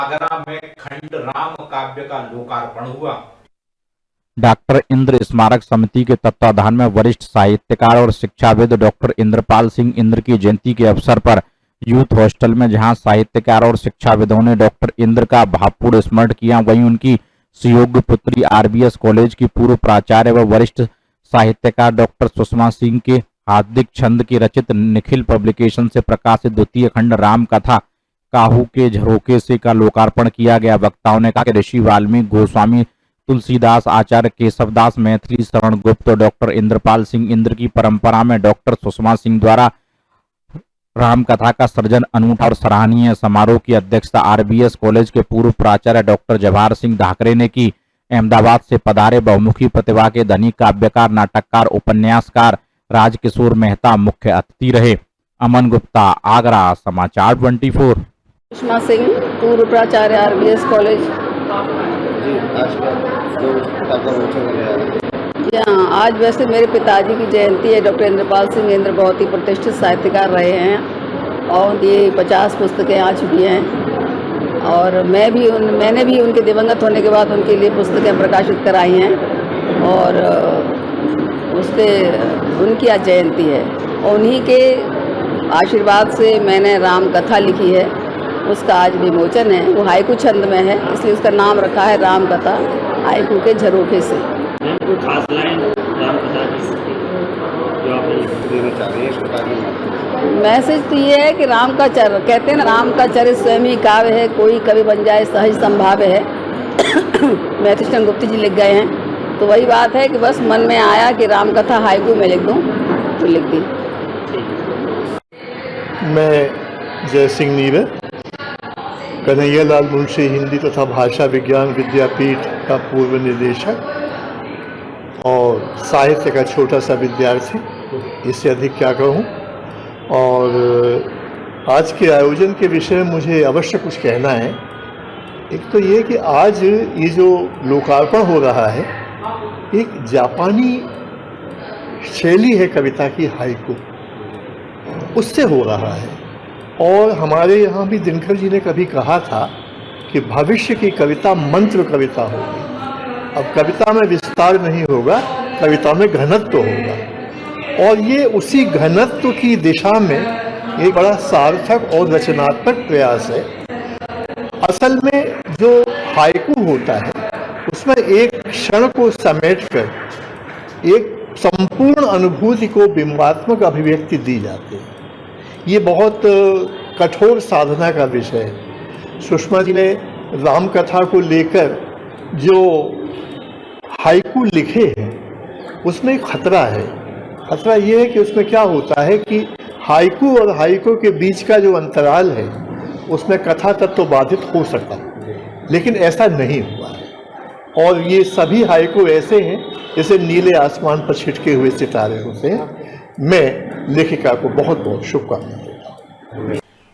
आगरा में खंड राम काव्य का लोकार्पण हुआ। डॉक्टर इंद्र स्मारक समिति के तत्वाधान में वरिष्ठ साहित्यकार और शिक्षाविद डॉक्टर इंद्रपाल सिंह इंद्र की जयंती के अवसर पर यूथ हॉस्टल में जहां साहित्यकार और शिक्षाविदों ने डॉक्टर इंद्र का भावपूर्ण स्मरण किया, वहीं उनकी सुयोग्य पुत्री आरबीएस कॉलेज की पूर्व प्राचार्य व वरिष्ठ साहित्यकार डॉक्टर सुषमा सिंह के हार्दिक छंद की रचित निखिल पब्लिकेशन से प्रकाशित द्वितीय खंड राम कथा काहू के झरोखे से का लोकार्पण किया गया। वक्ताओं ने कहा कि ऋषि वाल्मीकि, गोस्वामी तुलसीदास, आचार्य केशवदास, मैथिली शरण गुप्त, डॉक्टर इंद्रपाल सिंह इंद्र की परंपरा में डॉक्टर सुषमा सिंह द्वारा राम कथा का सृजन अनूठा और सराहनीय। समारोह की अध्यक्षता आरबीएस कॉलेज के पूर्व प्राचार्य डॉक्टर जवाहर सिंह ढाकरे ने की। अहमदाबाद से पधारे बहुमुखी प्रतिभा के धनी काव्यकार, नाटककार, उपन्यासकार राजकिशोर मेहता मुख्य अतिथि रहे। अमन गुप्ता, आगरा, समाचार 24। सुषमा सिंह, पूर्व प्राचार्य आरबीएस कॉलेज। आज वैसे मेरे पिताजी की जयंती है। डॉक्टर इंद्रपाल सिंह इंद्र बहुत ही प्रतिष्ठित साहित्यकार रहे हैं और ये 50 पुस्तकें आ चुकी हैं और मैंने भी उनके दिवंगत होने के बाद उनके लिए पुस्तकें प्रकाशित कराई हैं और उससे उनकी आज जयंती है और उन्हीं के आशीर्वाद से मैंने राम कथा लिखी है। उसका आज विमोचन है। वो हाइकू छंद में है, इसलिए उसका नाम रखा है राम कथा हाइकू के झरोखे से। कोई खास लाइन राम कथा की जो आप देना चाह रहे हैं? मैसेज तो ये है कि राम का चरित्र, कहते हैं ना, राम का चरित्र स्वयं ही काव्य है, कोई कवि बन जाए सहज संभाव्य है। मैथिली शरण गुप्त जी लिख गए हैं, तो वही बात है कि बस मन में आया कि राम कथा हाइकू में लिख दूं, तो लिख दी। मैं जय सिंह नीरज, कन्हैयालाल मुंशी हिंदी तथा भाषा विज्ञान विद्यापीठ का पूर्व निदेशक और साहित्य का छोटा सा विद्यार्थी, इससे अधिक क्या कहूँ। और आज के आयोजन के विषय में मुझे अवश्य कुछ कहना है। एक तो ये कि आज ये जो लोकार्पण हो रहा है, एक जापानी शैली है कविता की, हाइकू, उससे हो रहा है। और हमारे यहाँ भी दिनकर जी ने कभी कहा था कि भविष्य की कविता मंत्र कविता होगी। अब कविता में विस्तार नहीं होगा, कविता में घनत्व होगा और ये उसी घनत्व की दिशा में एक बड़ा सार्थक और रचनात्मक प्रयास है। असल में जो हाइकू होता है उसमें एक क्षण को समेटकर एक संपूर्ण अनुभूति को बिंबात्मक अभिव्यक्ति दी जाती है। ये बहुत कठोर साधना का विषय है। सुषमा जी ने राम कथा को लेकर जो हाइकू लिखे हैं उसमें एक खतरा है। खतरा ये है कि उसमें क्या होता है कि हाइकू और हाइकू के बीच का जो अंतराल है उसमें कथा तत्व बाधित हो सकता है, लेकिन ऐसा नहीं हुआ है। और ये सभी हाइकू ऐसे हैं जैसे नीले आसमान पर छिटके हुए सितारे होते हैं। मैं लेखिका को बहुत बहुत शुभकामनाएं देता हूँ।